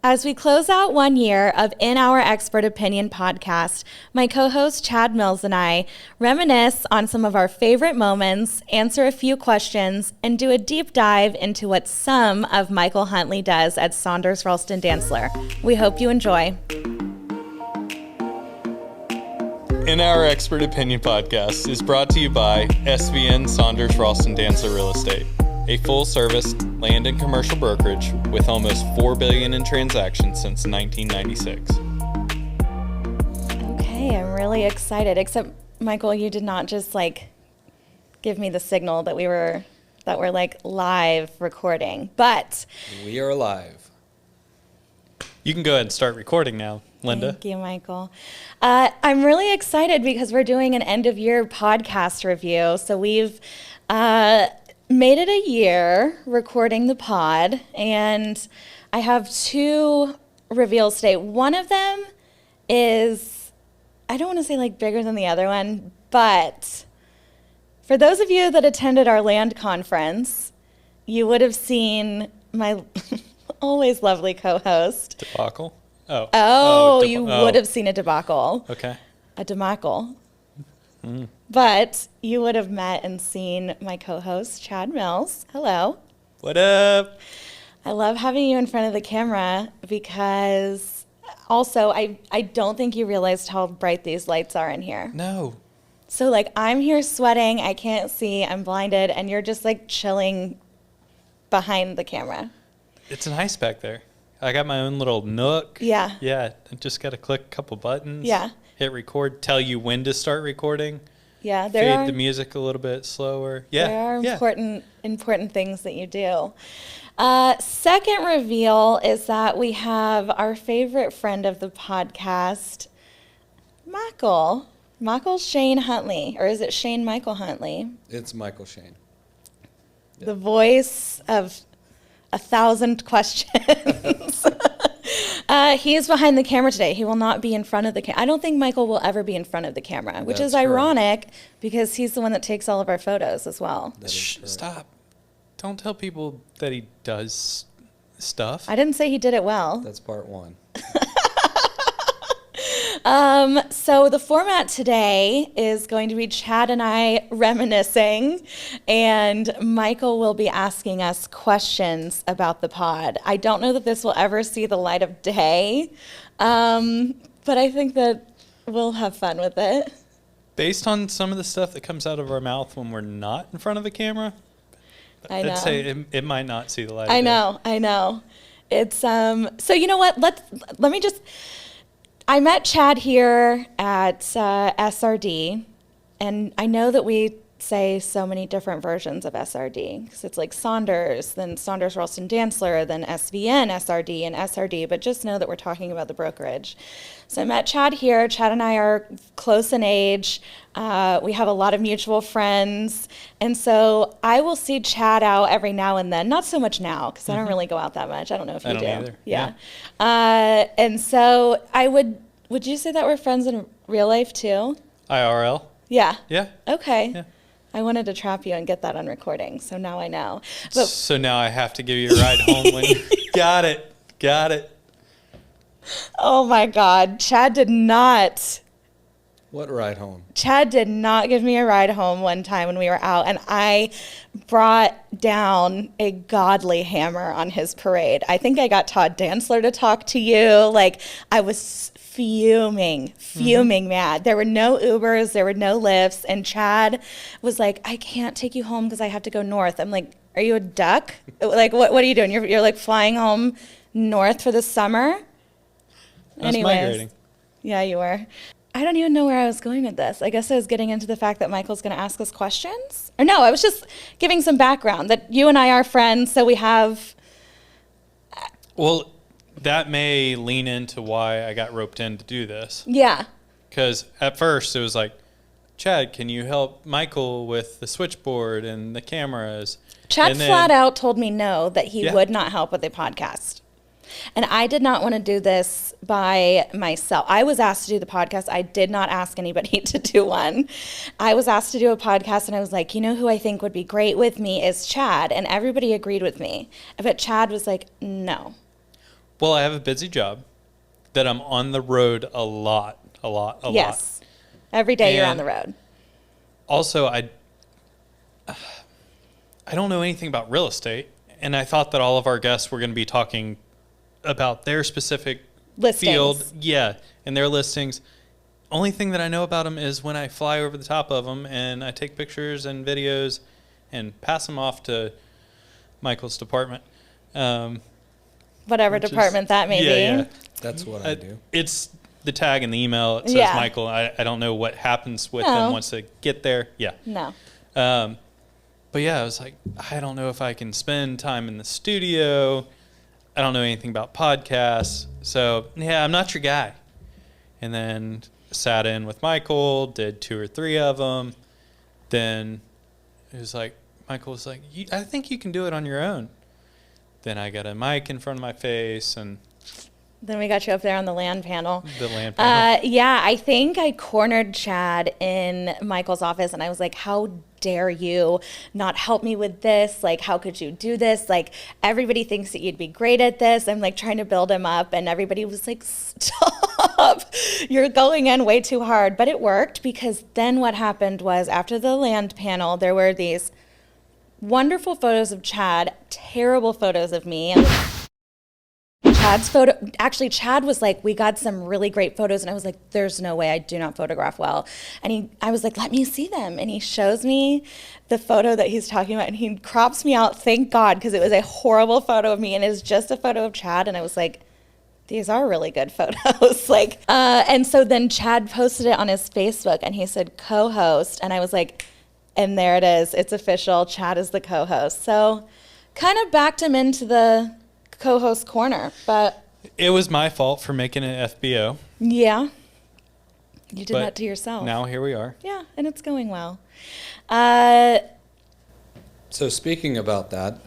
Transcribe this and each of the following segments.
As we close out 1 year of In Our Expert Opinion podcast, my co-host Chad Mills and I reminisce on some of our favorite moments, answer a few questions, and do a deep dive into what some of Michael Huntley does at Saunders, Ralston, Dantzler. We hope you enjoy. In Our Expert Opinion podcast is brought to you by SVN Saunders, Ralston, Dantzler Real Estate, a full-service land and commercial brokerage with almost $4 billion in transactions since 1996. Okay, I'm really excited. Except, Michael, you did not just give me the signal that we're live recording, but we are live. You can go ahead and start recording now, Linda. Thank you, Michael. I'm really excited because we're doing an end-of-year podcast review. So we've made it a year recording the pod, and I have two reveals today. One of them is, I don't want to say bigger than the other one, but for those of you that attended our land conference, you would have seen my always lovely co-host. Debacle? You would have seen a debacle. Okay. A debacle. But you would have met and seen my co-host, Chad Mills. Hello. What up? I love having you in front of the camera because also I don't think you realized how bright these lights are in here. No. So I'm here sweating, I can't see, I'm blinded, and you're just chilling behind the camera. It's nice back there. I got my own little nook. Yeah. Yeah. I just got to click a couple buttons. Yeah. Hit record, tell you when to start recording. Yeah, fade the music a little bit slower. Yeah, there are important things that you do. Second reveal is that we have our favorite friend of the podcast, Michael Shane Huntley, or is it Shane Michael Huntley? It's Michael Shane. The voice of 1,000 questions. He is behind the camera today. He will not be in front of the camera. I don't think Michael will ever be in front of the camera, which is ironic because he's the one that takes all of our photos as well. Shh, stop. Don't tell people that he does stuff. I didn't say he did it well. That's part one. So the format today is going to be Chad and I reminiscing, and Michael will be asking us questions about the pod. I don't know that this will ever see the light of day, but I think that we'll have fun with it. Based on some of the stuff that comes out of our mouth when we're not in front of the camera, I'd say it might not see the light of day. I know. It's, so you know what, let me just... I met Chad here at SRD, and I know that we say so many different versions of SRD, because it's Saunders, then Saunders, Ralston, Dantzler, then SVN, SRD, and SRD, but just know that we're talking about the brokerage. So I met Chad here. Chad and I are close in age. We have a lot of mutual friends, and so I will see Chad out every now and then. Not so much now, because I don't really go out that much. I don't know if you do. I don't either. Yeah. And so I would you say that we're friends in real life too? IRL? Yeah. Yeah. Okay. Yeah. I wanted to trap you and get that on recording, so now I know. But so now I have to give you a ride home when you... Got it. Oh my God. Chad did not give me a ride home one time when we were out, and I brought down a godly hammer on his parade. I think I got Todd Dantzler to talk to you. I was fuming mad. There were no Ubers, there were no Lyfts, and Chad was like, I can't take you home because I have to go north. I'm like, are you a duck? What are you doing? You're flying home north for the summer? I was migrating. Yeah, you were. I don't even know where I was going with this. I guess I was getting into the fact that Michael's going to ask us questions. Or no, I was just giving some background that you and I are friends, so we have... Well, that may lean into why I got roped in to do this. Yeah. Because at first it was like, Chad, can you help Michael with the switchboard and the cameras? Chad flat out told me no, that he would not help with the podcast. And I did not want to do this by myself. I was asked to do the podcast. I did not ask anybody to do one. I was asked to do a podcast, and I was like, you know who I think would be great with me is Chad. And everybody agreed with me. But Chad was like, no. Well, I have a busy job that I'm on the road a lot. Yes. Every day you're on And the road. Also, I don't know anything about real estate, and I thought that all of our guests were going to be talking about their specific Listings. field, and their listings. Only thing that I know about them is when I fly over the top of them and I take pictures and videos and pass them off to Michael's department. Whatever department that may be. Yeah. That's what I do. It's the tag in the email. It says Yeah. Michael. I don't know what happens with No. them once they get there. Yeah. No. But yeah, I was like, I don't know if I can spend time in the studio. I don't know anything about podcasts. So yeah, I'm not your guy. And then sat in with Michael, did 2 or 3 of them. Then it was like, Michael was like, I think you can do it on your own. Then I got a mic in front of my face and Then we got you up there on the land panel. the land panel. Yeah, I think I cornered Chad in Michael's office and I was like, how dare you not help me with this? Like, how could you do this? Like, everybody thinks that you'd be great at this. I'm like trying to build him up and everybody was like, stop, you're going in way too hard. But it worked because then what happened was after the land panel, there were these wonderful photos of Chad, terrible photos of me. And Chad's photo, actually Chad was like, we got some really great photos. And I was like, there's no way, I do not photograph well. And I was like, let me see them. And he shows me the photo that he's talking about and he crops me out, thank God, because it was a horrible photo of me and it's just a photo of Chad. And I was like, these are really good photos. And so then Chad posted it on his Facebook and he said co-host. And I was like, and there it is, it's official, Chad is the co-host. So kind of backed him into the co-host corner, but It was my fault for making an FBO. yeah, you did But that to yourself. Now here we are. Yeah, and it's going well. So speaking about that,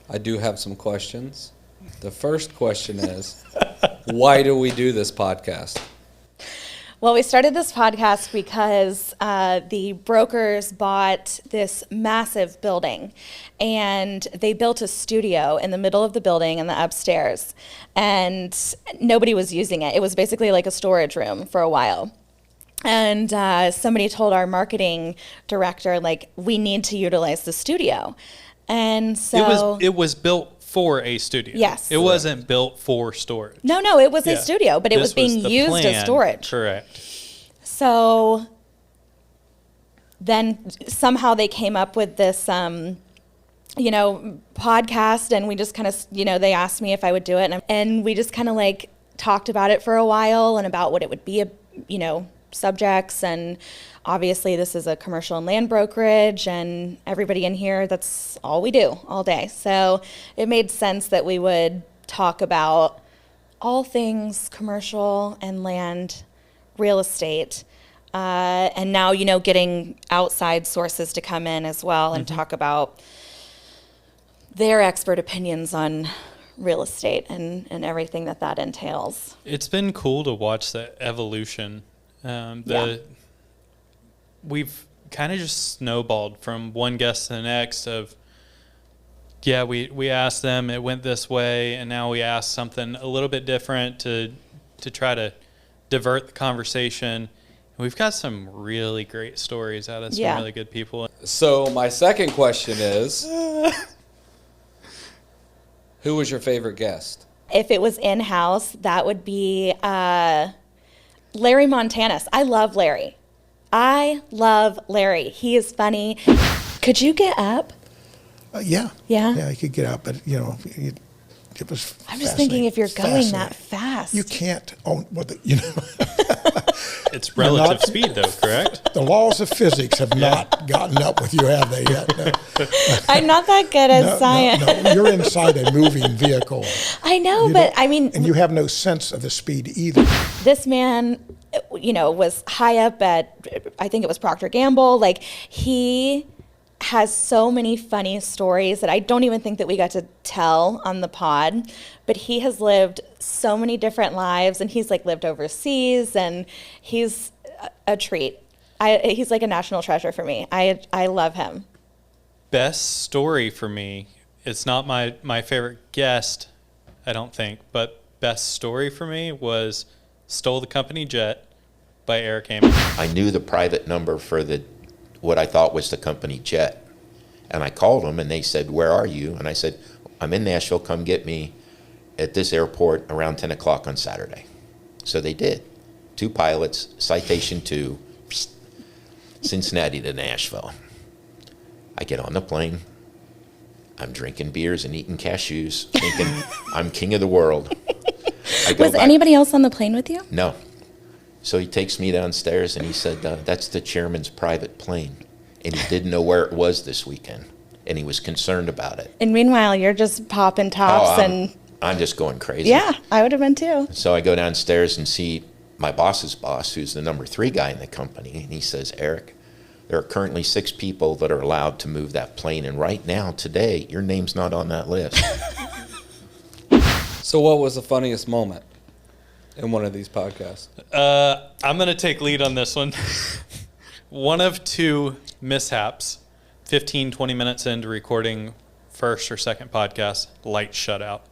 I do have some questions. The first question is, why do we do this podcast? Well, we started this podcast because the brokers bought this massive building and they built a studio in the middle of the building in the upstairs and nobody was using it. It was basically like a storage room for a while. And somebody told our marketing director, like, we need to utilize the studio. And so It was built for a studio. Yes. It wasn't built for storage. no, it was a Yeah. studio, but it This was being the used as plan. storage. Correct. So then somehow they came up with this, podcast, and we just kind of, they asked me if I would do it, and we just kind of like talked about it for a while and about what it would be, subjects, and obviously this is a commercial and land brokerage, and everybody in here, that's all we do all day. So it made sense that we would talk about all things commercial and land, real estate, and now, getting outside sources to come in as well and talk about their expert opinions on real estate and everything that entails. It's been cool to watch the evolution. We've kind of just snowballed from one guest to the next of, we asked them, it went this way, and now we ask something a little bit different to try to divert the conversation. We've got some really great stories out of some really good people. So my second question is, who was your favorite guest? If it was in-house, that would be Larry Montanus. I love Larry. He is funny. Could you get up? Yeah. Yeah? Yeah, I could get up, but it was. I'm just thinking if you're going that fast. you can't. It's relative speed, though, correct? The laws of physics have not gotten up with you, have they yet? No. I'm not that good at science. No, you're inside a moving vehicle. I know, You but don't- I mean, and you have no sense of the speed either. this man, was high up at, I think it was Procter & Gamble. Like, he has so many funny stories that I don't even think that we got to tell on the pod, but he has lived so many different lives, and he's like lived overseas, and he's a treat. He's like a national treasure for me. I love him. Best story for me, it's not my favorite guest, I don't think, but best story for me was Stole the Company Jet by Eric Hammond. I knew the private number for what I thought was the company jet. And I called them and they said, "Where are you?" And I said, "I'm in Nashville. Come get me at this airport around 10 o'clock on Saturday." So they did. 2 pilots, Citation 2, Cincinnati to Nashville. I get on the plane. I'm drinking beers and eating cashews, thinking I'm king of the world. Was anybody else on the plane with you? No. So he takes me downstairs and he said, "That's the chairman's private plane." And he didn't know where it was this weekend. And he was concerned about it. And meanwhile, you're just popping tops and... I'm just going crazy. Yeah, I would have been too. So I go downstairs and see my boss's boss, who's the number 3 guy in the company. And he says, "Eric, there are currently 6 people that are allowed to move that plane. And right now, today, your name's not on that list." So what was the funniest moment in one of these podcasts? I'm going to take lead on this one. One of 2 mishaps, 15, 20 minutes into recording first or second podcast, light shut out.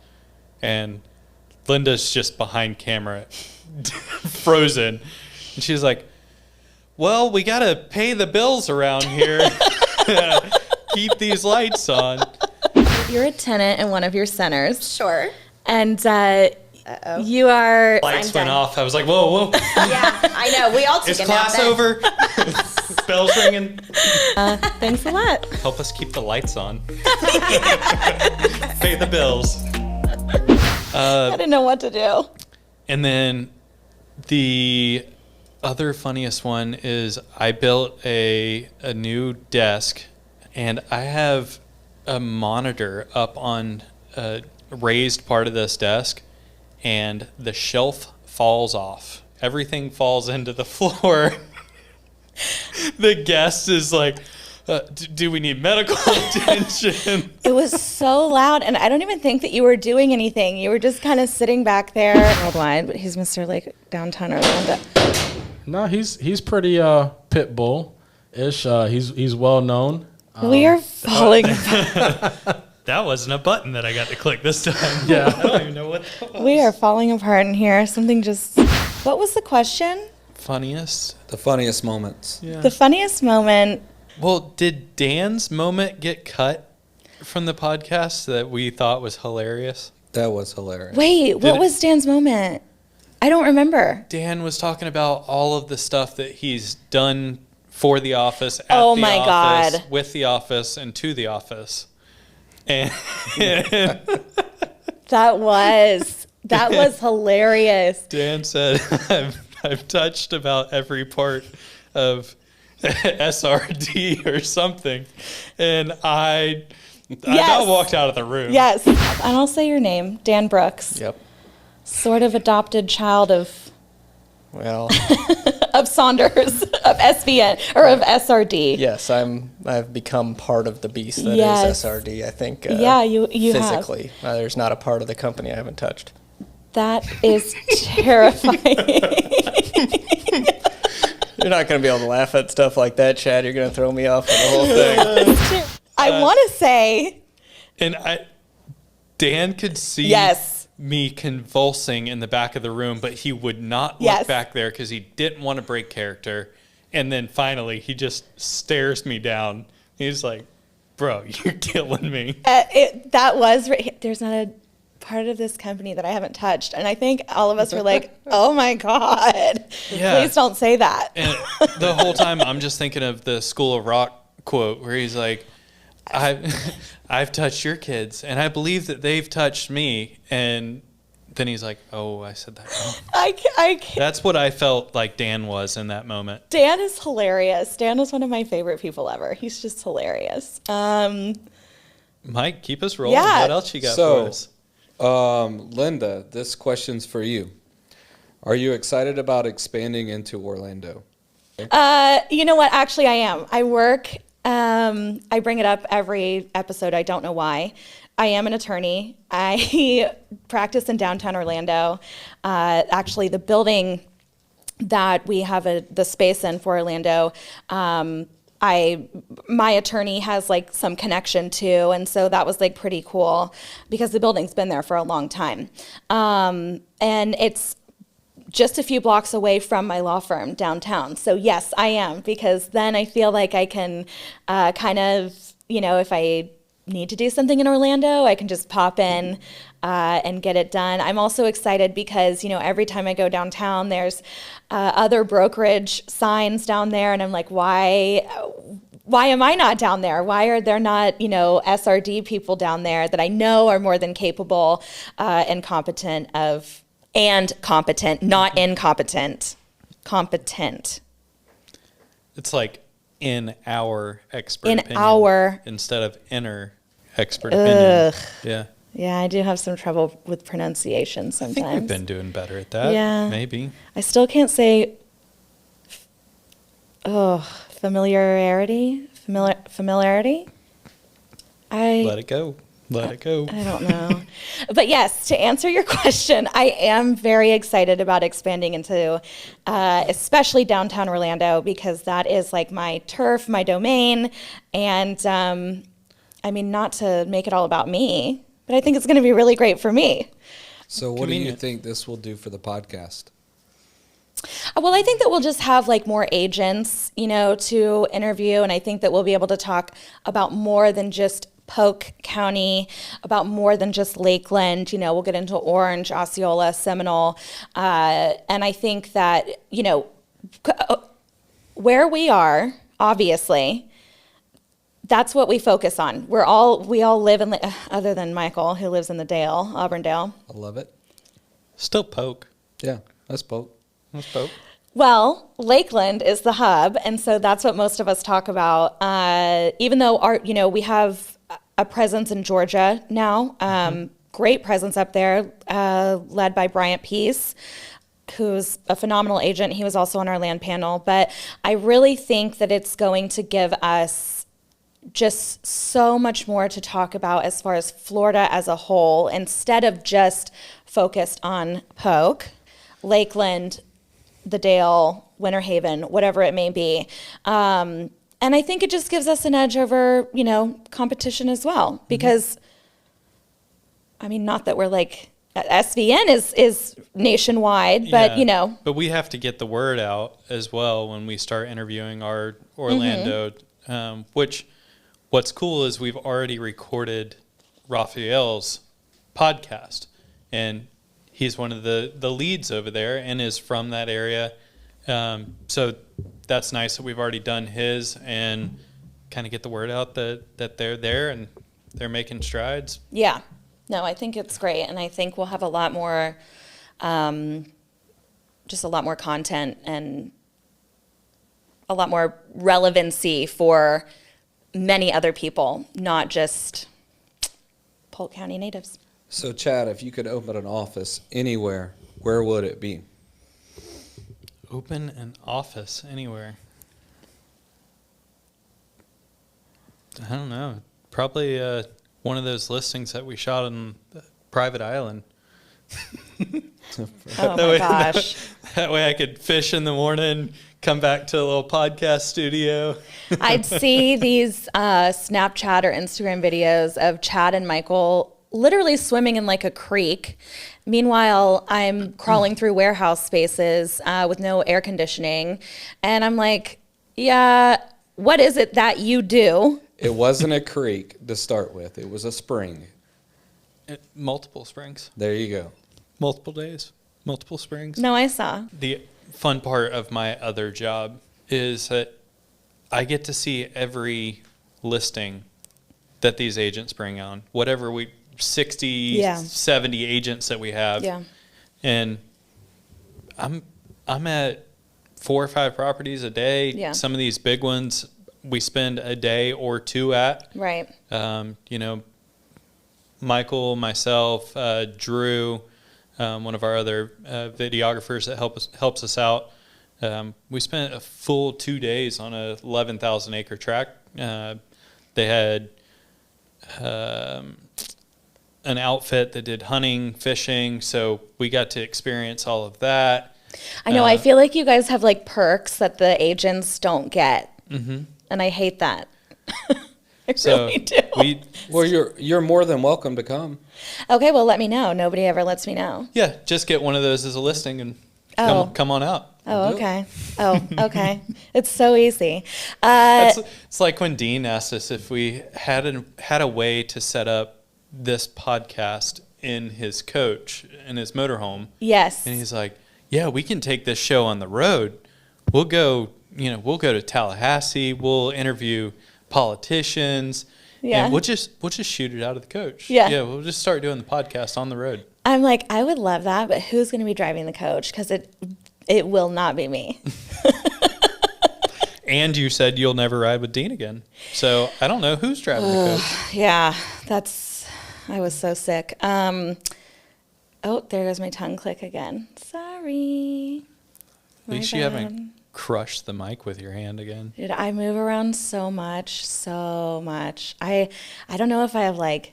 And Linda's just behind camera, frozen. And she's like, "Well, we got to pay the bills around here. Keep these lights on." You're a tenant in one of your centers. Sure. And you are... Lights went off. I was like, whoa, whoa. Yeah, I know. We all took Is a nap class then. over? Bells ringing. Thanks a lot. Help us keep the lights on. Pay the bills. I didn't know what to do. And then the other funniest one is I built a new desk, and I have a monitor up on a raised part of this desk, and the shelf falls off. Everything falls into the floor. The guest is like, do we need medical attention? It was so loud, and I don't even think that you were doing anything. You were just kind of sitting back there. Worldwide, but he's Mr. Like downtown Orlando. No, he's pretty pit bull-ish. He's well known. We are falling. That wasn't a button that I got to click this time. Yeah. I don't even know what that was. We are falling apart in here. Something just... What was the question? Funniest? The funniest moments. Yeah. The funniest moment... Well, did Dan's moment get cut from the podcast that we thought was hilarious? That was hilarious. Wait, what was Dan's moment? I don't remember. Dan was talking about all of the stuff that he's done for The Office, at Oh The my Office, God. with The Office, and to The Office. And That was hilarious. Dan said, I've touched about every part of SRD or something. And I about walked out of the room. Yes. And I'll say your name, Dan Brooks. Yep. Sort of adopted child of Well, Saunders, of SVN, or of SRD. yes, I've become part of the beast that is Yes. SRD. I think. Yeah, you have. physically. There's not a part of the company I haven't touched. That is terrifying. You're not going to be able to laugh at stuff like that, Chad. You're going to throw me off on the whole thing. I want to say, And Dan could see yes. me convulsing in the back of the room, but he would not look Yes. back there because he didn't want to break character. And then finally, he just stares me down. He's like, "Bro, you're killing me." There's not a part of this company that I haven't touched. And I think all of us were like, oh my God, Yeah. please don't say that. And the whole time, I'm just thinking of the School of Rock quote where he's like, I've touched your kids, and I believe that they've touched me. And then he's like, "Oh, I said that wrong." I can't. That's what I felt like Dan was in that moment. Dan is hilarious. Dan is one of my favorite people ever. He's just hilarious. Mike, keep us rolling. Yeah. What else you got So- for us? Linda, this question's for you. Are you excited about expanding into Orlando? You know what? Actually, I am. I work. I bring it up every episode. I don't know why. I am an attorney. I practice in downtown Orlando. Actually, the building that we have the space in for Orlando my attorney has like some connection to, and so that was like pretty cool because the building's been there for a long time. And it's just a few blocks away from my law firm downtown. So yes, I am, because then I feel like I can kind of, if I need to do something in Orlando, I can just pop in and get it done. I'm also excited because, every time I go downtown, there's other brokerage signs down there, and I'm like, why am I not down there? Why are there not, SRD people down there that I know are more than capable and competent, not incompetent, competent. It's like in our expert In opinion our. instead of inner expert opinion. Yeah. Yeah, I do have some trouble with pronunciation I sometimes. think we've been doing better at that. Yeah. Maybe. I still can't say, familiarity? Familiarity? Let it go. Let it go. I don't know. But yes, to answer your question, I am very excited about expanding into especially downtown Orlando, because that is like my turf, my domain. And not to make it all about me, but I think it's going to be really great for me. So what do you Convenient. think this will do for the podcast? Well, I think that we'll just have like more agents, to interview. And I think that we'll be able to talk about more than just Polk County, about more than just Lakeland. We'll get into Orange, Osceola, Seminole. And I think that, where we are, obviously, that's what we focus on. We all live in, other than Michael, who lives in the Dale, Auburndale. I love it. Still Polk. Yeah, that's Pope. That's Polk. Well, Lakeland is the hub, and so that's what most of us talk about. Even though we have a presence in Georgia now, great presence up there, led by Bryant Peace, who's a phenomenal agent. He was also on our land panel. But I really think that it's going to give us just so much more to talk about as far as Florida as a whole, instead of just focused on Polk, Lakeland, the Dale, Winter Haven, whatever it may be. And I think it just gives us an edge over, competition as well. Because, not that we're like, SVN is nationwide, but, Yeah. But we have to get the word out as well when we start interviewing our Orlando, which what's cool is we've already recorded Raphael's podcast. And he's one of the leads over there and is from that area. So that's nice that we've already done his and kind of get the word out that they're there and they're making strides. Yeah. No, I think it's great. And I think we'll have a lot more, just a lot more content and a lot more relevancy for many other people, not just Polk County natives. So Chad, if you could open an office anywhere, where would it be? Open an office anywhere. I don't know. Probably one of those listings that we shot on Private Island. Oh my gosh. That way I could fish in the morning, come back to a little podcast studio. I'd see these Snapchat or Instagram videos of Chad and Michael literally swimming in like a creek. Meanwhile, I'm crawling through warehouse spaces with no air conditioning. And I'm like, yeah, what is it that you do? It wasn't a creek to start with. It was a spring. Multiple springs. There you go. Multiple days. Multiple springs. No, I saw. The fun part of my other job is that I get to see every listing that these agents bring on. Whatever 60, 70 agents that we have. Yeah. And I'm at 4 or 5 properties a day. Yeah. Some of these big ones we spend a day or two at. Right. Michael, myself, Drew, one of our other videographers that helps us out. We spent a full 2 days on a 11,000 acre tract. They had an outfit that did hunting, fishing, so we got to experience all of that. I know. I feel like you guys have like perks that the agents don't get. Mm-hmm. and I hate that. I So really do. Well, you're more than welcome to come. Okay, well, let me know. Nobody ever lets me know. Yeah, just get one of those as a listing and Oh. come on out. Oh, okay. Oh, okay. It's so easy. It's like when Dean asked us if we had a way to set up this podcast in his coach, in his motorhome. Yes. And he's like, yeah, we can take this show on the road. We'll go to Tallahassee. We'll interview politicians. Yeah. And we'll just shoot it out of the coach. Yeah. Yeah, we'll just start doing the podcast on the road. I'm like, I would love that, but who's going to be driving the coach? Because it will not be me. And you said you'll never ride with Dean again. So I don't know who's driving the coach. Yeah, I was so sick. Oh, there goes my tongue click again. Sorry. At least you haven't crushed the mic with your hand again. Dude, I move around so much. I don't know if I have like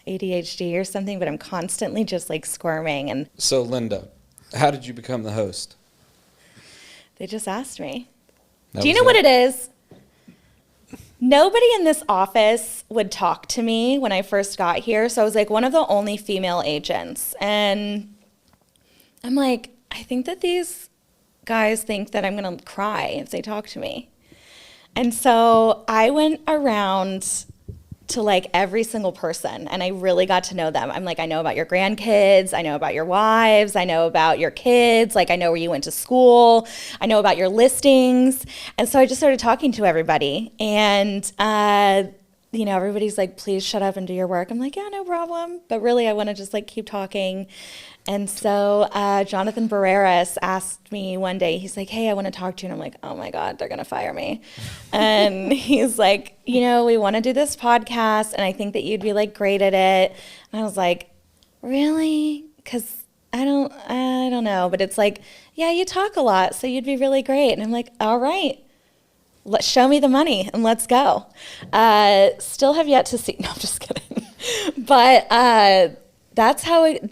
ADHD or something, but I'm constantly just like squirming, and So, Linda, how did you become the host? they just asked me. That Do you was know what it is? Nobody in this office would talk to me when I first got here. So I was like one of the only female agents. And I'm like, I think that these guys think that I'm going to cry if they talk to me. And so I went around to like every single person, and I really got to know them. I'm like, I know about your grandkids, I know about your wives, I know about your kids, like I know where you went to school, I know about your listings. And so I just started talking to everybody, and everybody's like, please shut up and do your work. I'm like, yeah, no problem. But really, I want to just like keep talking. And so Jonathan Barreras asked me one day, he's like, hey, I want to talk to you. And I'm like, oh my God, they're going to fire me. And he's like, we want to do this podcast, and I think that you'd be like great at it. And I was like, really? Because I don't know. But it's like, yeah, you talk a lot, so you'd be really great. And I'm like, all right. Let's show me the money and let's go. Still have yet to see. No, I'm just kidding. But that's how it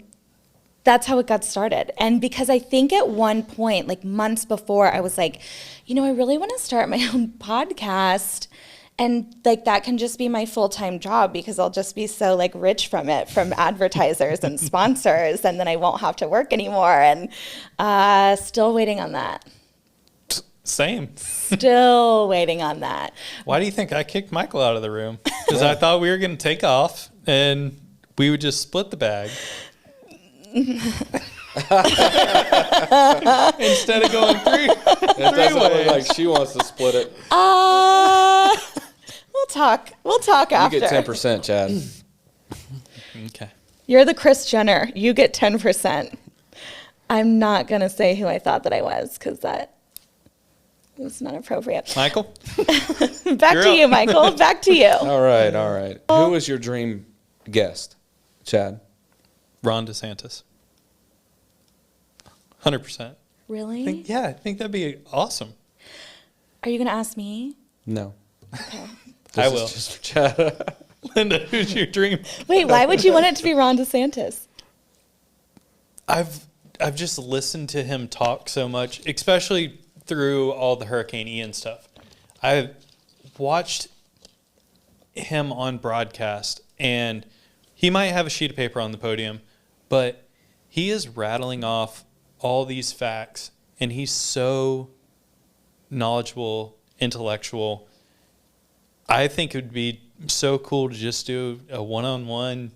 got started. And because I think at one point, like months before, I was like, I really want to start my own podcast. And like that can just be my full-time job, because I'll just be so like rich from it, from advertisers and sponsors, and then I won't have to work anymore. And still waiting on that. Same. Still waiting on that. Why do you think I kicked Michael out of the room? Because I thought we were going to take off and we would just split the bag. Instead of going three It doesn't look ways. like she wants to split it. We'll talk after. You get 10%, Chad. Okay. You're the Kris Jenner. You get 10%. I'm not going to say who I thought that I was, because that was not appropriate. Michael? Back to you, Michael. Back to you. All right. Who was your dream guest, Chad? Ron DeSantis. 100%. Really? I think that'd be awesome. Are you going to ask me? No. Okay. I This will. is just for Chad. Linda, who's your dream? Wait, why would you want it to be Ron DeSantis? I've just listened to him talk so much, especially through all the Hurricane Ian stuff. I've watched him on broadcast, and he might have a sheet of paper on the podium, but he is rattling off all these facts, and he's so knowledgeable, intellectual. I think it would be so cool to just do a one-on-one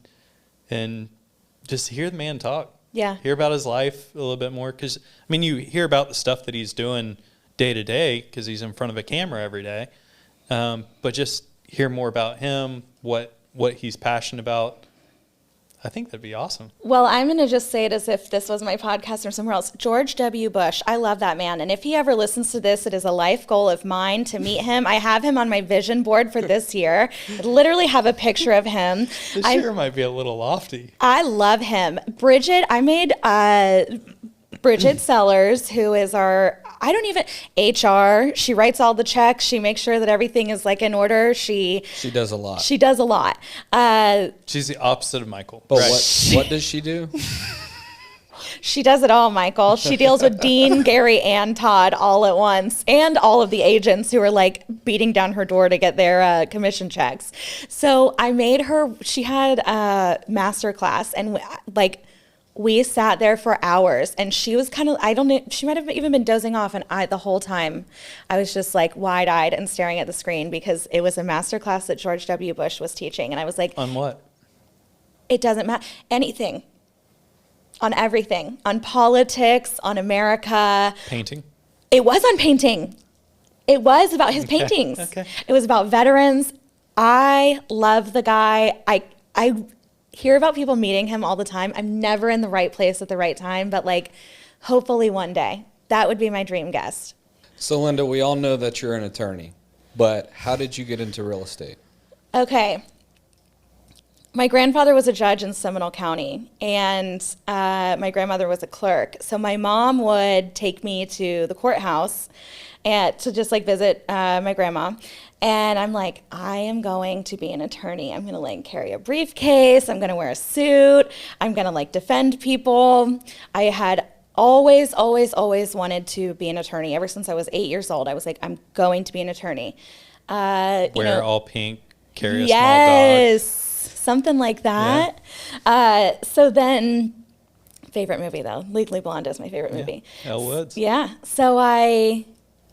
and just hear the man talk. Yeah. Hear about his life a little bit more. Because, you hear about the stuff that he's doing day to day because he's in front of a camera every day. But just hear more about him, what he's passionate about. I think that'd be awesome. Well, I'm going to just say it as if this was my podcast or somewhere else. George W. Bush, I love that man. And if he ever listens to this, it is a life goal of mine to meet him. I have him on my vision board for this year. I literally have a picture of him. This year might be a little lofty. I love him. I made Bridget Sellers, who is our, HR. She writes all the checks. She makes sure that everything is like in order. She does a lot. She does a lot. She's the opposite of Michael. But right. what does she do? She does it all, Michael. She deals with Dean, Gary, and Todd all at once, and all of the agents who are like beating down her door to get their commission checks. So I made her, she had a master class, and like we sat there for hours, and she was kind of, I don't know, she might have even been dozing off, and the whole time I was just like wide-eyed and staring at the screen because it was a master class that George W. Bush was teaching, and I was like, On what? it doesn't matter, anything. On everything, on politics, on America. Painting? It was on painting. It was about his paintings. Okay. It was about veterans. I love the guy. I hear about people meeting him all the time. I'm never in the right place at the right time, but like, hopefully one day. That would be my dream guest. So, Linda, we all know that you're an attorney, but how did you get into real estate? Okay. My grandfather was a judge in Seminole County, and my grandmother was a clerk. So my mom would take me to the courthouse and to just like visit my grandma. And I'm like, I am going to be an attorney. I'm going to like carry a briefcase. I'm going to wear a suit. I'm going to like defend people. I had always wanted to be an attorney. Ever since I was 8 years old, I was like, I'm going to be an attorney. Wear all pink, carry a yes. small dog. Something like that. So then, favorite movie though, Legally Blonde is my favorite movie. Elle Woods. Yeah. So I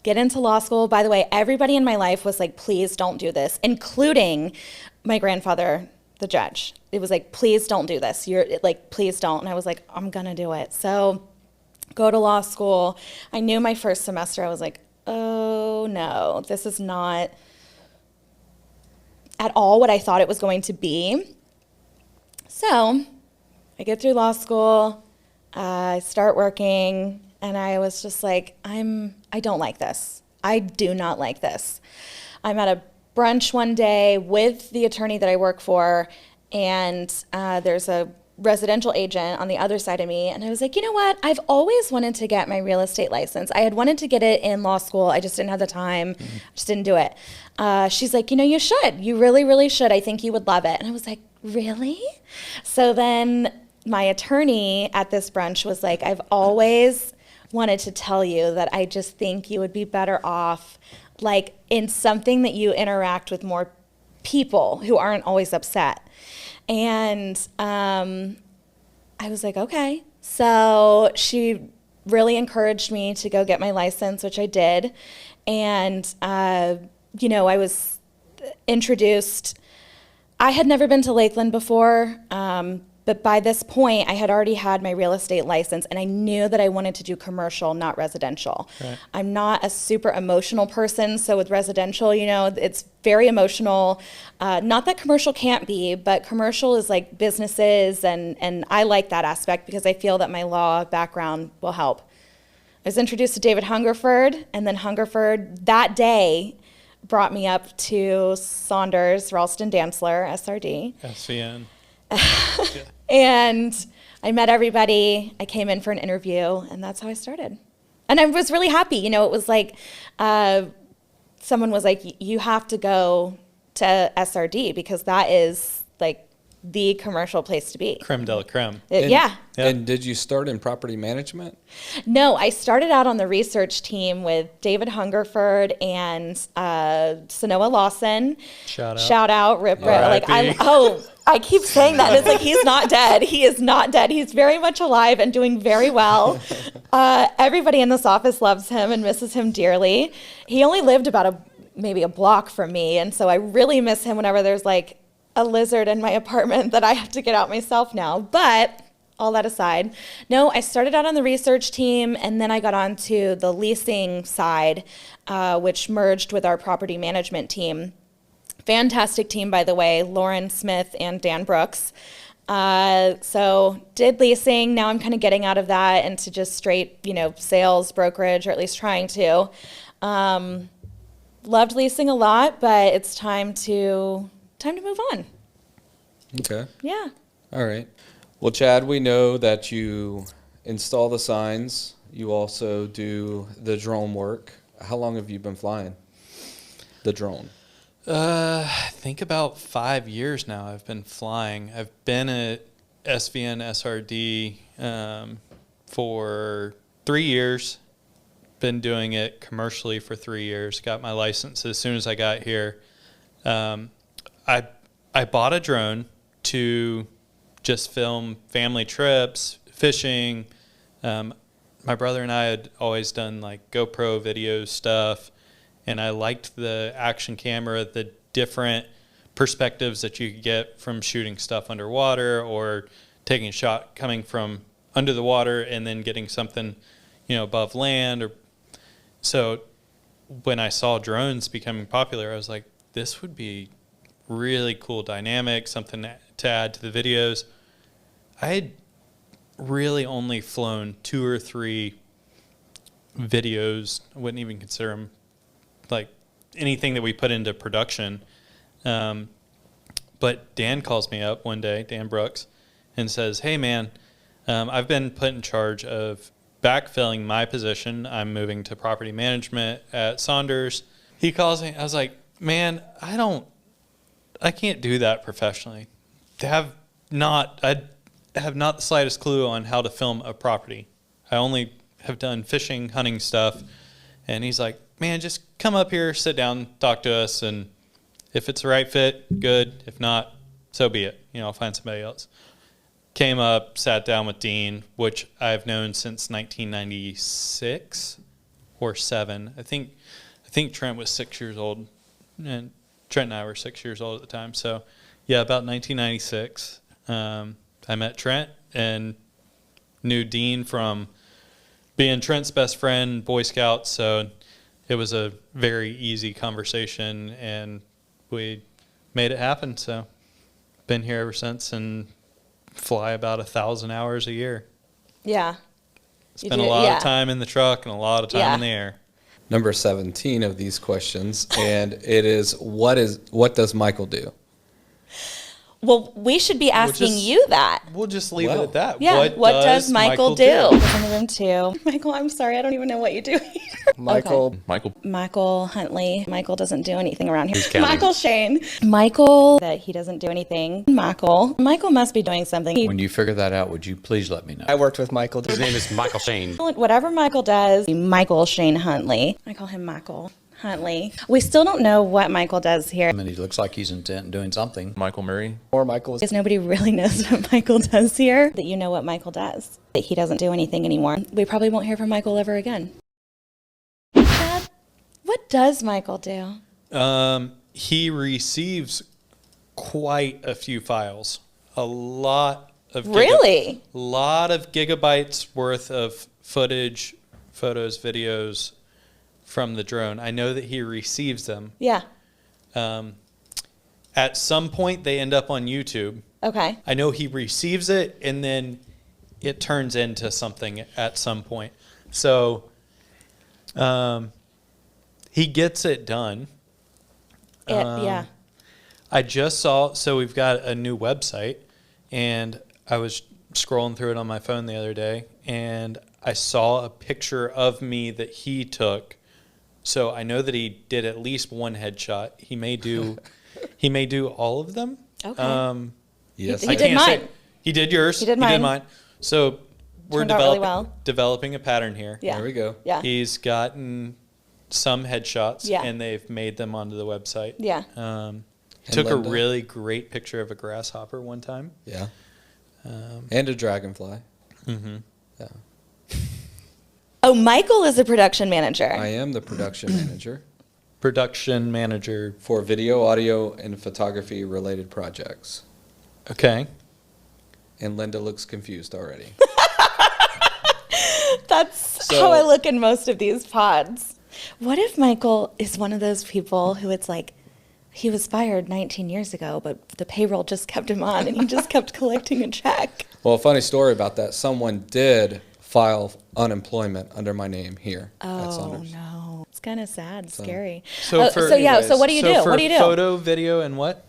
get into law school. By the way, everybody in my life was like, please don't do this, including my grandfather, the judge. It was like, please don't do this. You're like, please don't. And I was like, I'm going to do it. So go to law school. I knew my first semester, I was like, oh no, this is not at all what I thought it was going to be. So I get through law school, I start working, and I was just like, I don't like this. I do not like this. I'm at a brunch one day with the attorney that I work for, and there's a residential agent on the other side of me, and I was like, you know what? I've always wanted to get my real estate license. I had wanted to get it in law school. I just didn't have the time. I just didn't do it. She's like, you know, you should. You really, really should. I think you would love it. And I was like, really? So then my attorney at this brunch was like, I've always wanted to tell you that I just think you would be better off like in something that you interact with more people who aren't always upset. And I was like, okay. So she really encouraged me to go get my license, which I did. And, you know, I was introduced. I had never been to Lakeland before, but by this point, I had already had my real estate license, and I knew that I wanted to do commercial, not residential. Right. I'm not a super emotional person, so with residential, you know, it's very emotional. Not that commercial can't be, but commercial is like businesses, and I like that aspect because I feel that my law background will help. I was introduced to David Hungerford, and then Hungerford that day brought me up to Saunders, Ralston Dantzler, SRD. SVN. And I met everybody. I came in for an interview, and that's how I started. And I was really happy. You know, it was like someone was like, you have to go to SRD because that is like the commercial place to be. Creme de la creme. Yeah. And did you start in property management? No, I started out on the research team with David Hungerford and Sanoa Lawson. Shout out, Rip. Like I keep saying that. It's like he's not dead. He is not dead. He's very much alive and doing very well. Everybody in this office loves him and misses him dearly. He only lived about maybe a block from me, and so I really miss him whenever there's like a lizard in my apartment that I have to get out myself now. But all that aside, no, I started out on the research team, and then I got onto the leasing side, which merged with our property management team. Fantastic team, by the way, Lauren Smith and Dan Brooks. So did leasing. Now I'm kind of getting out of that into just straight, you know, sales, brokerage, or at least trying to. Loved leasing a lot, but it's time to move on. Okay. Yeah. All right. Well, Chad, we know that you install the signs. You also do the drone work. How long have you been flying the drone? I think about 5 years now I've been flying. I've been at SVN, SRD for 3 years. Been doing it commercially for 3 years. Got my license as soon as I got here. I bought a drone to just film family trips, fishing. My brother and I had always done like GoPro video stuff, and I liked the action camera, the different perspectives that you could get from shooting stuff underwater or taking a shot coming from under the water and then getting something, above land. Or so when I saw drones becoming popular, I was like, this would be really cool dynamic, something to add to the videos. I had really only flown 2 or 3 videos. I wouldn't even consider them like anything that we put into production. But Dan calls me up one day, Dan Brooks, and says, hey man, I've been put in charge of backfilling my position. I'm moving to property management at Saunders. He calls me. I was like, man, I can't do that professionally. I have not the slightest clue on how to film a property. I only have done fishing, hunting stuff. And he's like, man, just come up here, sit down, talk to us. And if it's the right fit, good. If not, so be it. I'll find somebody else. Came up, sat down with Dean, which I've known since 1996 or 7. I think Trent was 6 years old, and Trent and I were 6 years old at the time. So, yeah, about 1996, I met Trent and knew Dean from being Trent's best friend, Boy Scout. So it was a very easy conversation, and we made it happen. So been here ever since and fly about 1,000 hours a year. Yeah. Spend a lot of time in the truck and a lot of time in the air. Number 17 of these questions, and it is what does Michael do? Well, we should be asking you that. We'll just leave it at that. Yeah. What does Michael do? In the room too. Michael, I'm sorry, I don't even know what you do here. Michael. Okay. Michael Huntley. Michael doesn't do anything around here. Michael Shane. Michael, that he doesn't do anything. Michael must be doing something. When you figure that out, would you please let me know? I worked with Michael. His name is Michael Shane. Whatever Michael does, Michael Shane Huntley. I call him Michael Huntley. We still don't know what Michael does here. I mean, he looks like he's intent on doing something. Michael Murray. Or Michael. Because nobody really knows what Michael does here, that you know what Michael does. That he doesn't do anything anymore. We probably won't hear from Michael ever again. Dad, what does Michael do? He receives quite a few files. A lot of Really? Lot of gigabytes worth of footage, photos, videos from the drone. I know that he receives them. Yeah. At some point, they end up on YouTube. Okay. I know he receives it, and then it turns into something at some point. So he gets it done. Yeah. I just saw, so we've got a new website, and I was scrolling through it on my phone the other day, and I saw a picture of me that he took. So I know that he did at least one headshot. He may do all of them. Okay. Yes, He did mine. He did yours. He did mine. So we're Turned out really well. developing a pattern here. Yeah. There we go. Yeah. He's gotten some headshots, Yeah. and they've made them onto the website. Yeah. Took Linda. a really great picture of a grasshopper one time. Yeah. And a dragonfly. Mm-hmm. Yeah. Oh, Michael is a production manager. I am the production manager Production manager. for video, audio, and photography related projects. Okay. And Linda looks confused already. That's So- how I look in most of these pods. What if Michael is one of those people who it's like, he was fired 19 years ago, but the payroll just kept him on and he just kept collecting a check? Well, a funny story about that. Someone did file unemployment under my name here at Oh, Saunders. no. It's kind of sad, scary. So Oh, for- so yeah, anyways, so what do you do? For What do you do? photo, video, and what?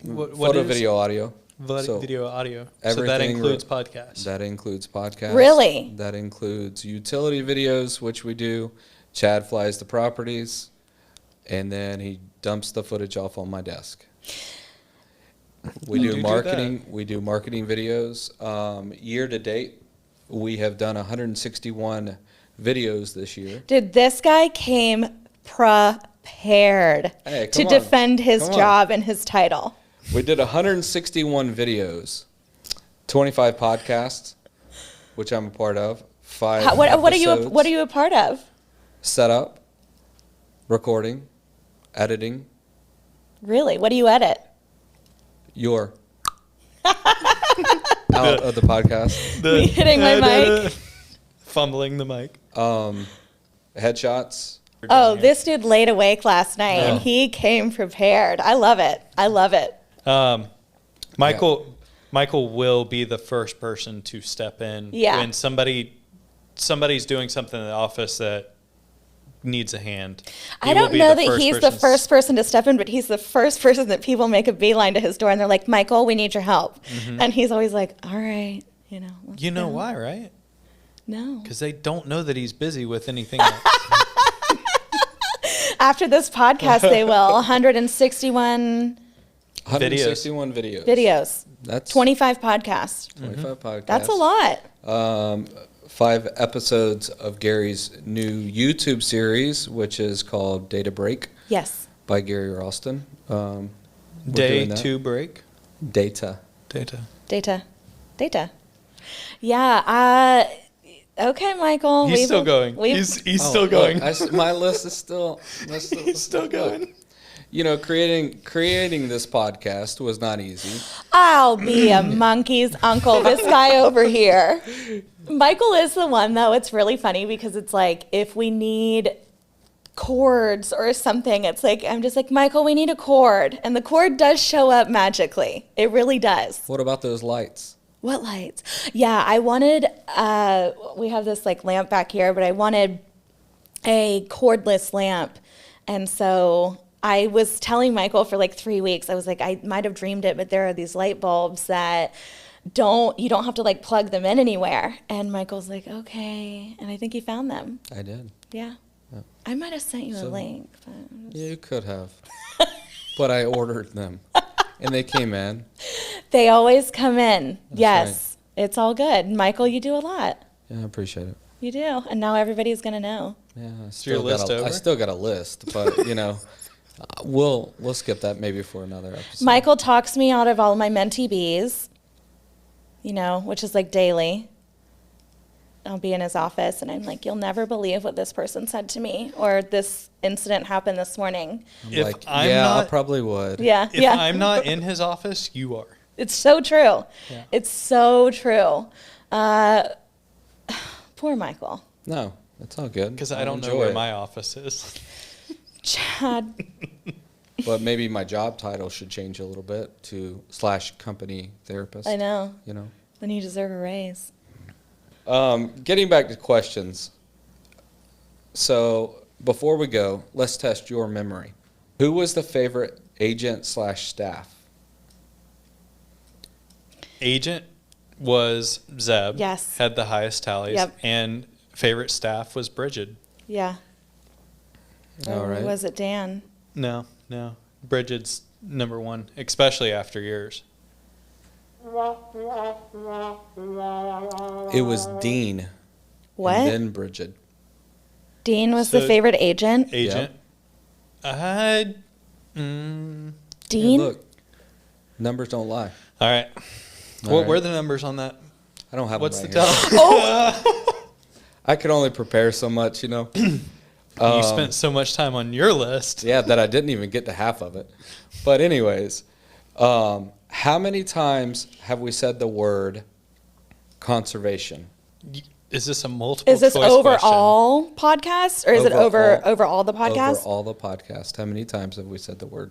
What Photo, is- video, audio. So Video, audio. So that everything includes podcasts. That includes podcasts. Really? That includes utility videos, which we do. Chad flies the properties, and then he dumps the footage off on my desk. We You do do marketing. We do marketing videos. Year to date, we have done 161 videos this year. Dude, this guy came prepared Hey, to come on. defend his Come on. job and his title. We did 161 videos, 25 podcasts, which I'm a part of. 5 What are episodes. you a part of? Setup, recording, editing, Really? What do you edit? your out of the podcast, Me hitting my mic. Fumbling the mic. headshots. Oh, this dude laid awake last night and he came prepared. I love it. I love it. Michael will be the first person to step in Yeah. when somebody's doing something in the office that needs a hand. He I will don't be know the that first he's the person first person to step in, but he's the first person that people make a beeline to his door and they're like, Michael, we need your help. And he's always like, all right, let's You know go." why, right? No. Because they don't know that he's busy with anything else. After this podcast, they will. 161 161 videos. videos, That's 25 podcasts. 25 podcasts. That's a lot. 5 episodes of Gary's new YouTube series, which is called Data Break Yes. by Gary Ralston. We're Day doing that. 2 break. Data. Data. Yeah. Okay, Michael. He's still going. He's still going. My list is still. He's still going. Creating this podcast was not easy. I'll be a monkey's uncle, this guy over here. Michael is the one, though. It's really funny because it's like if we need chords or something, it's like I'm just like, Michael, we need a cord. And the cord does show up magically. It really does. What about those lights? What lights? Yeah, I wanted, we have this like lamp back here, but I wanted a cordless lamp. And so I was telling Michael for like 3 weeks, I was like, I might have dreamed it, but there are these light bulbs that you don't have to like plug them in anywhere. And Michael's like, okay. And I think he found them. I did. Yeah. I might have sent you a link. But Yeah, you could have. But I ordered them. And they came in. they always come in. That's Yes. It's all good. Michael, you do a lot. Yeah, I appreciate it. You do. And now everybody's going to know. Yeah, your list over? I still got a list, but we'll skip that maybe for another episode. Michael talks me out of all my mentee bees, which is like daily. I'll be in his office and I'm like, you'll never believe what this person said to me, or this incident happened this morning. If I not, probably would. Yeah. if yeah. I'm not in his office, you are. It's so true. Yeah. It's so true. Poor Michael. No, it's all good. Because I I'll don't know enjoy where it. my office is. Chad. But maybe my job title should change a little bit to /company therapist. I know. You Then you deserve a raise. know. Getting back to questions. So before we go, let's test your memory. Who was the favorite agent/staff? Agent was Zeb. Yes. Had the highest tallies. Yep. And favorite staff was Bridget. Yeah. All Or right. was it Dan? No. Bridget's number one, especially after yours. It was Dean. What? And then Bridget. Dean was the So- favorite agent? Agent. Dean? Hey, look, numbers don't lie. All right. All What right. were the numbers on that? I don't have What's the them right tell? here. I could only prepare so much, You spent so much time on your list. Yeah, that I didn't even get to half of it. But anyways, how many times have we said the word conservation? Is this a multiple Is this choice over question? all podcasts, or is it over all the podcasts? Over all the podcasts. How many times have we said the word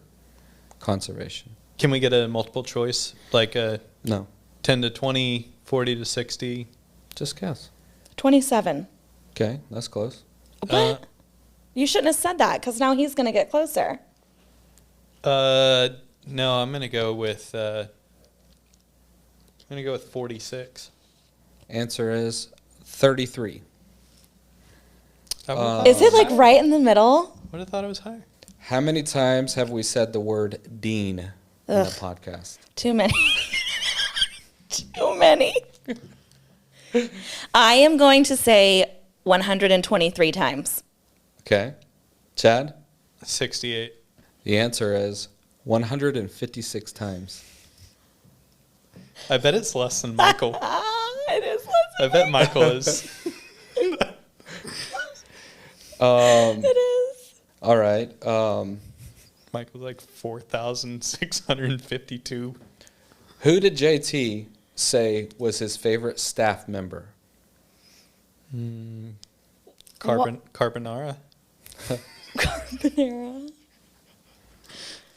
conservation? Can we get a multiple choice? Like a No. 10 to 20, 40 to 60? Just guess. 27. Okay, that's close. What? You shouldn't have said that, because now he's going to get closer. No, I'm gonna go with 46. Answer is 33. I would've Is thought it like right in the middle? Would have thought it was higher. How many times have we said the word dean in the podcast? Too many. Too many. I am going to say 123 times. Okay. Chad? 68. The answer is 156 times. I bet it's less than Michael. It is. I bet Michael is. It is. All right. Michael's like 4,652. Who did JT say was his favorite staff member? Carbonara. Carbonara.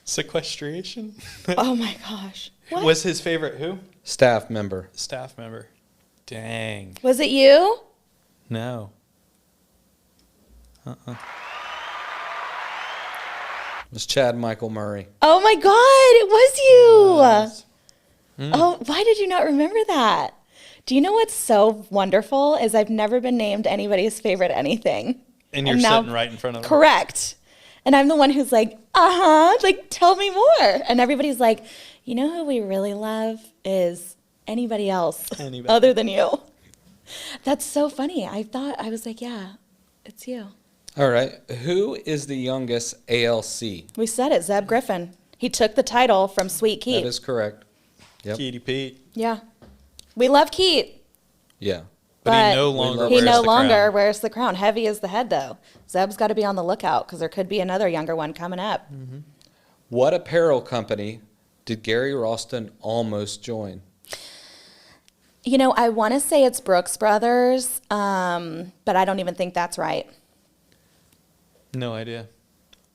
Sequestration. Oh my gosh. What? Was his favorite who? Staff member. Staff member. Dang. Was it you? No. It was Chad Michael Murray. Oh my God, it was you. Oh, why did you not remember that? Do you know what's so wonderful is I've never been named anybody's favorite anything. And you're now- sitting right in front of him. Correct. And I'm the one who's like, like, tell me more. And everybody's like, you know who we really love is anybody else Anybody. other than you. That's so funny. I was like, yeah, it's you. All right. Who is the youngest ALC? We said it, Zeb Griffin. He took the title from Sweet Keat. That is correct. Yep. Keaty Pete. Yeah. We love Keat. Yeah. But But he no longer He wears no the longer crown. wears the crown. Heavy is the head, though. Zeb's got to be on the lookout because there could be another younger one coming up. What apparel company did Gary Ralston almost join? You know, I want to say it's Brooks Brothers, but I don't even think that's right. No idea.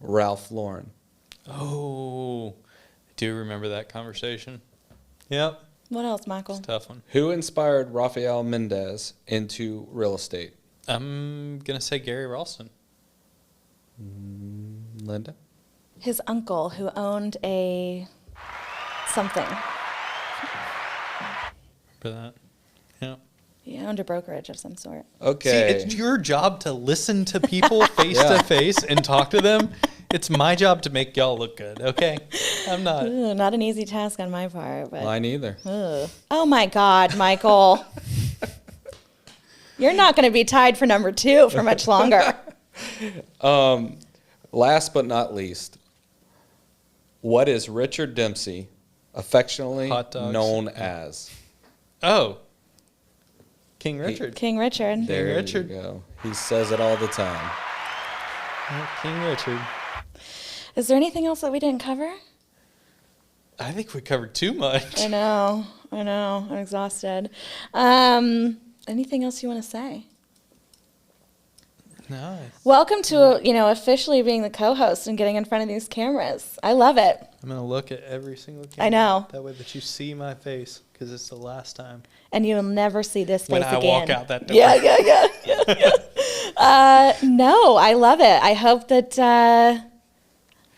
Ralph Lauren. Oh, I do remember that conversation. Yep. What else, Michael? It's a tough one. Who inspired Rafael Mendez into real estate? I'm going to say Gary Ralston. Linda? His uncle who owned a something. Remember that? Yeah. He owned a brokerage of some sort. Okay. See, it's your job to listen to people face Yeah. to face and talk to them. It's my job to make y'all look good, okay? I'm not. Ooh, not an easy task on my part, but Mine either. oh my God, Michael. You're not going to be tied for number 2 for much longer. Last but not least, what is Richard Dempsey affectionately Hot dogs. known as? Oh. King Richard. King Richard. There Richard. you go. He says it all the time. King Richard. Is there anything else that we didn't cover? I think we covered too much. I know. I'm exhausted. Anything else you want to say? No. Welcome to, officially being the co-host and getting in front of these cameras. I love it. I'm going to look at every single camera. I know. That way that you see my face, because it's the last time. And you'll never see this When face I again. walk out that door. Yeah. No, I love it. I hope that,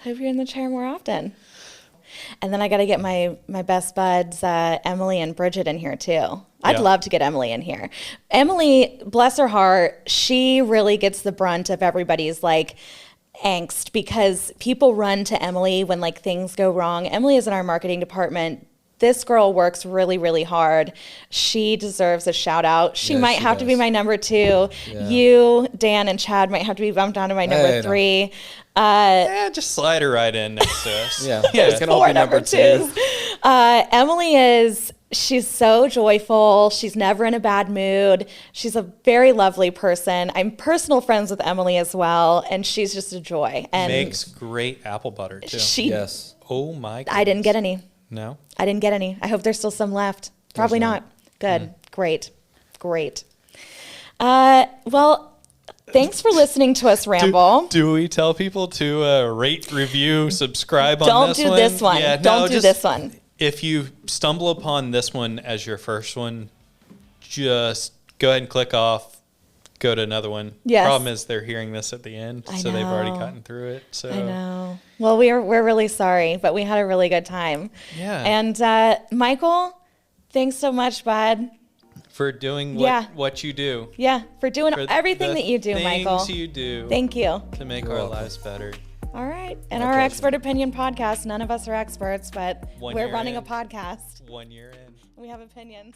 hope you're in the chair more often. And then I got to get my best buds, Emily and Bridget, in here too. I'd Yeah. love to get Emily in here. Emily, bless her heart, she really gets the brunt of everybody's angst because people run to Emily when things go wrong. Emily is in our marketing department. This girl works really, really hard. She deserves a shout out. She Yes, might she have to be does. my number 2. Yeah. You, Dan, and Chad might have to be bumped down to my number Hey, no. 3. Yeah, just slide her right in next to us. Yeah. It can all 4 be number 2. Emily she's so joyful. She's never in a bad mood. She's a very lovely person. I'm personal friends with Emily as well, and she's just a joy. And Makes great apple butter, too. Yes. Oh, my God. I didn't get any. No? I didn't get any. I hope there's still some left. Probably not. Good. Great. Well, thanks for listening to us ramble. Do we tell people to rate, review, subscribe on Don't this do one? this one. Yeah, Don't do this one. If you stumble upon this one as your first one, just go ahead and click off. Go to another one. Yes. Problem is they're hearing this at the end, I so they've already know. gotten through it. So I know. Well, we're really sorry, but we had a really good time. Yeah. And Michael, thanks so much, bud. for doing Yeah. what you do. Yeah, for doing For everything the that you do, Michael. Things you do Thank you. to make You're our welcome. lives better. All right. And My our pleasure. Expert Opinion podcast, none of us are experts, but 1 we're year running a in. podcast. 1 year in. We have opinions.